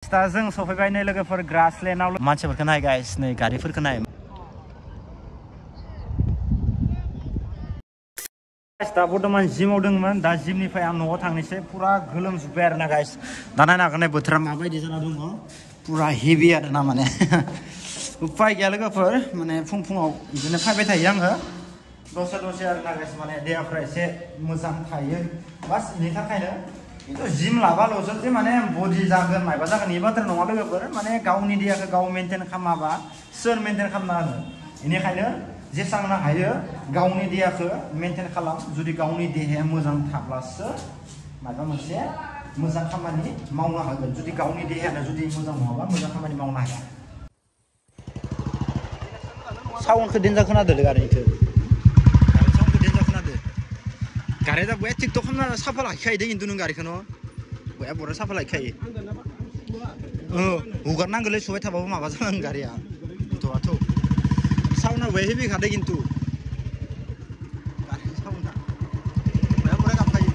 दा जों सफैबाय नै लोगोफोर ग्रासलेन्डआव मानसिफोरखौ नाय गाइस नै गारिफोरखौ नाय दा बर्तमान जिमाव दंमोन दा जिमनिफ्राय आं न'आव थांनोसै पुरा गोलोमजोब्बाय आरोना गाइस दा नायनो हागोन बोथोरा माबायदि जाना दङ पुरा हेभि आरोना माने उपाय गैया लोगोफोर माने फुङाव बिदिनो फैबाय थायो आङो दसे आरोना गाइस माने देहाफ्रा एसे मोजां थायो बास बेनि थाखायनो किन्तु जिम लाबाल'सो जे माने बडि जागोन माबा जागोन बे बाथ्रा नङा लोगोफोर माने गावनि देहाखौ गाव मेनटेन खालामाबा सोर मेनटेन खालामना होनो बेनिखायनो जेसांनो हायो गावनि देहाखौ मेनटेन खालाम जुदि गावनि देहाया मोजां थाब्लासो माबा मोनसे मोजां खामानि मावनो हागोन जुदि गावनि देहायानो जुदि मोजां नङाबा मोजां खामानि मावनो हाया साउन्डखौ देन्जार खोनादों गारिखौ साउन्डखौ देन्जार खोनादों गारिया दा बया टिकटक खालामना साफा लाखिखायो खिन्थु नों गारिखौ न' बया बरा साफा लाखिखायो हगारनांगोनलै सुबाय थाबाबो माबा जानांगोन गारिया गथ'आथ' साउन्डआ बया हेभि खादो खिन्थु गारिनि साउन्डआ बया बरा गाबखायो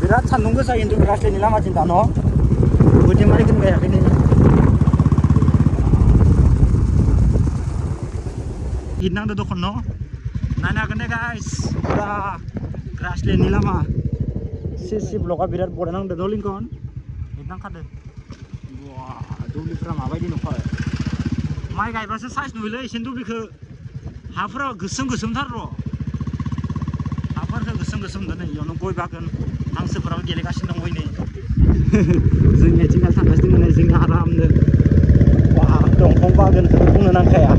बिराद सान्दुं गोसा खिन्थु ग्रासलेन्डनि लामाथिं दा न' बोथिं मारिखौनो गायाखै नै हिट नांदो दखन न' नायनो हागोन दे गाइस पुरा ग्रासलेन्डनि लामा सि ब्लकआ बिराद बड़ा नांदो न' लिंकन हिट नांखादो बा दुब्लिफोरा माबायदि न'खर माइ गायबासो साइज नुयोलै एसे दुब्लिखौ हाफोरा गोसोमथार र' हाफोरखौ गोसोम दोनो इयावनो गय बागान हांसोफोराबो गेलेगासिनो दं नै जोंनि आथिंगाल थांगासिनो दङ जोंनि आरामनो वा दंफां बागानखौथ' बुंनो नांखाया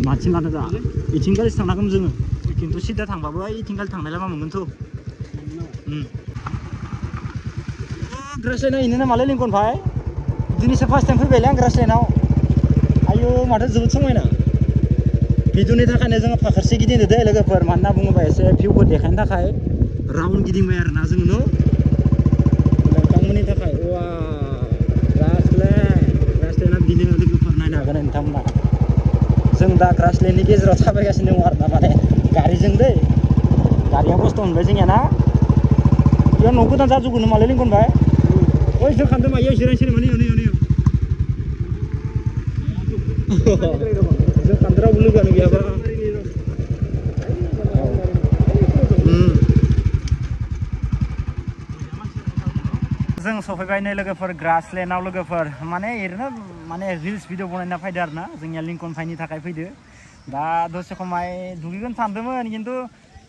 माथिं लादो दा इथिंगालिसो थांनांगोन जोङो खिन्थु सिदा थांबाबो इथिंगालि थांनाय लामा मोनगोनथ' ग्रासलेन्डआव इनो नामालै लिंकन भाई दिनैसो फार्स्ट टाइम फैबायलै आं ग्रासलेन्डआव आयौ माथो जोबोद समायना भिडिअनि थाखायनो जोङो फाखोरसे गिदिंदो दे लोगोफोर मानो होनना बुङोबा एसे भिउखौ देखायनो थाखाय राउन्ड गिदिंबाय आरोना जोङो न' नोंथांमोननि थाखाय वा ग्रासलेन्डआ बिदिनो लोगोफोर नायनो हागोन नोंथांमोना जों दा ग्रासलेन्डनि गेजेराव थाबायगासिनो दङ आरोना माने गारिजों दै गारिया खस्थ' मोनबाय जोंनिया ना बेयाव न' गोदान जाजोबगोन मालै लिंकन भाई ओइ जों खान्दों मायो जिरायनोसै माने जों खान्दों लोगोआनो गैयाबा जों सफैबाय नै लोगोफोर ग्रासलेन्डआव लोगोफोर माने ओरैनो माने रिल्स भिडिअ बनायना फैदो आरोना जोंनिया लिंकन भाइनि थाखाय फैदो दा दसे खमाय दुगैगोन सानदोंमोन खिन्थु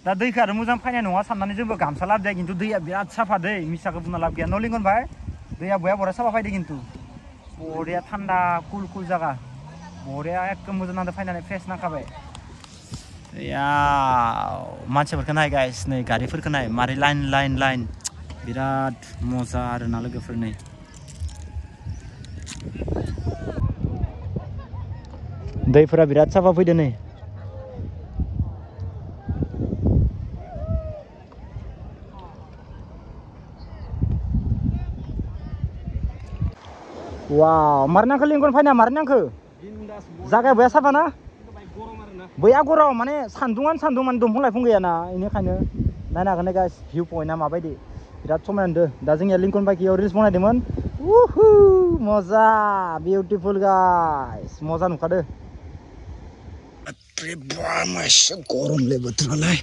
दा दैखौ आरो मोजां फैनाय नङा साननानै जोंबो गामसा लाबोदों खिन्थु दैया बिराद साफा दै मिसाखौ बुंना लाब गैया न' लिंकन भाइ दैया बया साफा फैदो खिन्थु बरिया थान्दा कुल जागा बरिया एकदम मोजां नांदो फैनानै फ्रेस नांखाबाय मानसिफोरखौ नाय गाइस नै गारिफोरखौ नाय मारै लाइन बिराद मजा आरोना लोगोफोर नै दैफोरा बिराद साफा फैदो नै वाव मारनांखो लिंकन फाइना मारनांखो जागाया बया साफा ना बया गरम माने सान्दुं माने दंफां लाइफां गैयाना बेनिखायनो नायनो हागोन गाइस भिउ पइन्टआ माबायदि बिराद समायना नुदों दा जोंनिया लिंकन बाइकियाव रिल्स बनायदोंमोन उहु मजा बिउटिफुल गाइस मजा नुखादो बापरे बा मासे गरमलै बोथोरालाय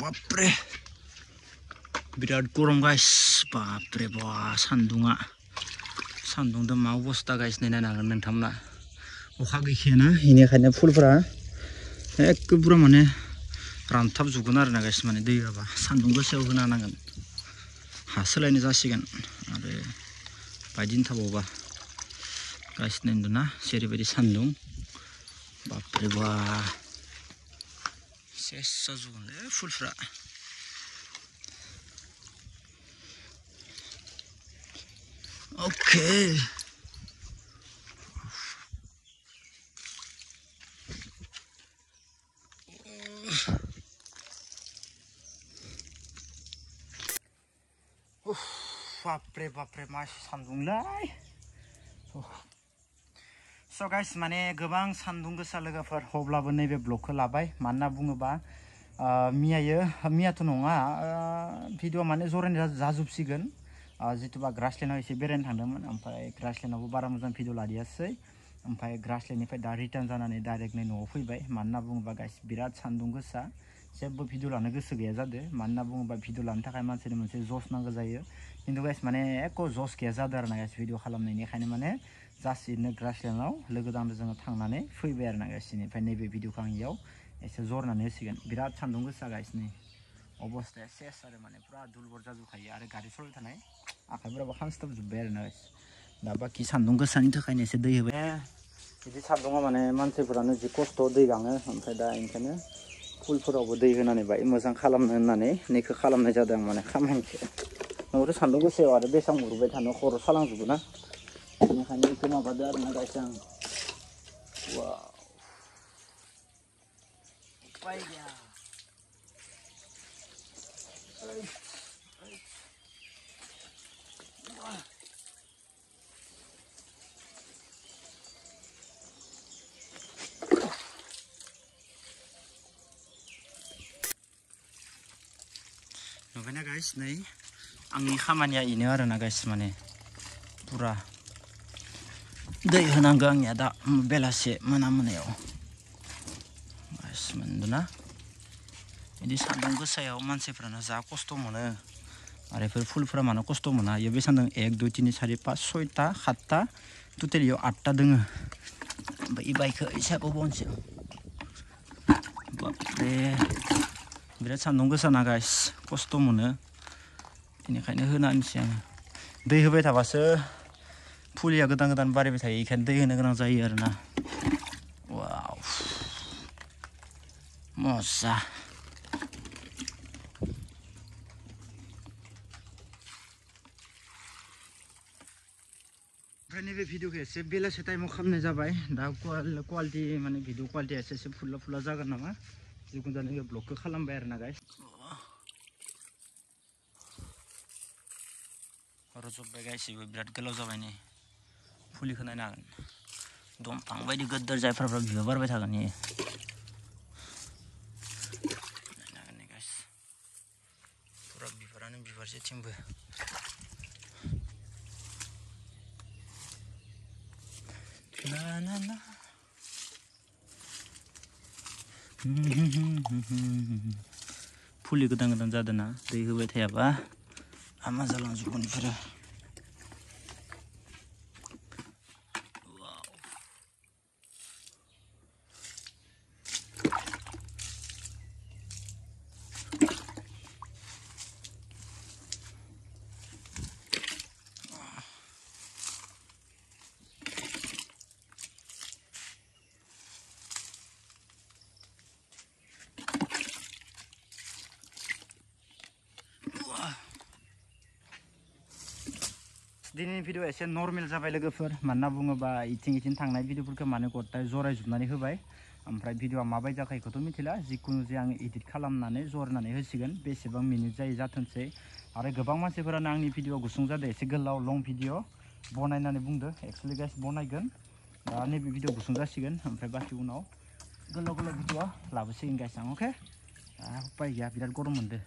बापरे बिराद गरम गाइस बापरे बा सान्दुंदों मा अबस्था गाइस नायनो हागोन नोंथांमोना अखा गैखायाना बेनिखायनो फुलफोरा एखे पुरा माने रानथाबजोबगोन आरोना गाइस माने दै होआबा सान्दुं गोसायाव होना होनांगोन हा सोलायनो जासिगोन आरो बायदिनो थाबावबा गाइस नायदों ना जेरैबायदि सान्दुं बापरे बा सेस जाजोबगोनलै फुलफ्रा Okay. बापरे बापरे मा सान्दुंलाय स' गाइस माने गोबां सान्दुं गोसा लोगोफोर अब्लाबो नैबे ब्लगखौ लाबाय मानोना बुङोबा मियाथ' नङा भिडिअ माने जरायनाय जाजोबसिगोन जितुबा ग्रासलेण्डआव एसे बेरायनो थांदोंमोन ओमफ्राय ग्रासलेण्डआवबो बारा मोजां भिडिअ लादियासै ओमफ्राय ग्रासलेण्डनिफ्राय दा रिटार्न जानानै डाइरेक्ट नै न'आव फैबाय मानोना बुङोबा गाइस बिराद सान्दुं गोसा जेबो भिडिअ लानो गोसो गैया जादो मानोना बुङोबा भिडिअ लानो थाखाय मानसिनि मोनसे जस नांगौ जायो खिन्थु गाइस माने एख' जस गैया जादों आरो ना गाइस भिडिअ खालामनायनि खायनो माने जास्ट इनो ग्रासलेण्डआव लोगोदांजों जोङो थांनानै फैबाय आरो ना गाइस इनिफ्राय नैबे भिडिअखौ आं इयाव एसे जरनानै होसिगोन बिराद सान्दुं गोसा गाइस नै अबस्थाया सेस आरो माने पुरा दुलबर जाजोबखायो आरो गारि सलायबाय थानाय आखाइफोराबो खामस्लाबजोब्बाय आरो ना गाइस दा बाखि सान्दुं गोसानि थाखायनो एसे दै होबाय बिदि सान्दुङाव माने मानसिफोरानो जि खस्थ' दै गाङो ओमफ्राय दा ओंखायनो फुलफोरावबो दै होनानै बाय मोजां खालामनो होननानै नैखौ खालामनाय जादों माने खामानिखौ नङाबाथ' सान्दुं गोसायाव आरो बेसेबां गुरबाय थानो खर' सालांजोबो ना बेनिखायनो बेखौ माबादो आरो ना गाइस आं वाव उपाय गैया नुबायना गाइस नै आंनि खामानिया इनो आरो ना गाइस माने पुरा दै होनांगौ आंनिया दा बेलासे मोनायाव गाइस मोनदोंना बिदि सान्दुं गोसायाव मानसिफ्रानो जा खस्थ' मोनो आरो बेफोर फुलफोरा मानो खस्थ' मोना इयाव बेसां 1 2 3 4 5 6टा 7टा टटेल इयाव 8टा दोङो ओमफ्राय इ बाइकखौ इसाखौ बनसै बापरे बिराद सान्दुं गोसा ना गाइस खस्थ' मोनो बेनिखायनो होनानैसै आङो दै होबाय थाबासो फुलिया गोदान गोदान बारायबाय थायो बेखायनो दै होनो गोनां जायो आरो ना वाव मजा ओमफ्राय नैबे भिडिअखौ एसे बेलासे टाइमाव खालामनाय जाबाय दा क्वालिटि माने भिडिअ क्वालिटिया एसे फुला जागोन नामा जिखुनु जाया नैबे ब्लगखौ खालामबाय आरो ना गाइस रज'बाय गासिबो बिराद गोलाव जाबाय नै फुलिखौ नायनो हागोन दंफां बायदि गोदोर जायफ्रा बिबार बारबाय थागोन इयो नायनो हागोन नै गाइस पुरा बिबारानो बिबार जेथिंबो ना ना ना फुलि गोदान गोदान जादों ना दै होबाय थायाबा हामा जालांजोबगोन बेफोरो दिनैनि भिडिअ एसे नर्मेल जाबाय लोगोफोर मानोना बुङोबा इथिं थांनाय भिडिअफोरखौ माने गथाय जरायजोबनानै होबाय ओमफ्राय भिडिअआ माबायदि जाखो बेखौथ' मिथिला जिखुनु जे आं एडिट खालामनानै जरायनानै होसिगोन बेसेबां मिनिट जायो जाथोंसै आरो गोबां मानसिफोरानो आंनि भिडिअ गुसुं जादों एसे गोलाव लं भिडिअ बनायनानै बुंदो एक्सुवेलि गाइस बनायगोन दा नैबे भिडिअ गुसुं जासिगोन ओमफ्राय बाखि उनाव गोलाव भिडिअ लाबोसिगोन गाइस आं अके उपाय गैया बिराद गरम मोनदों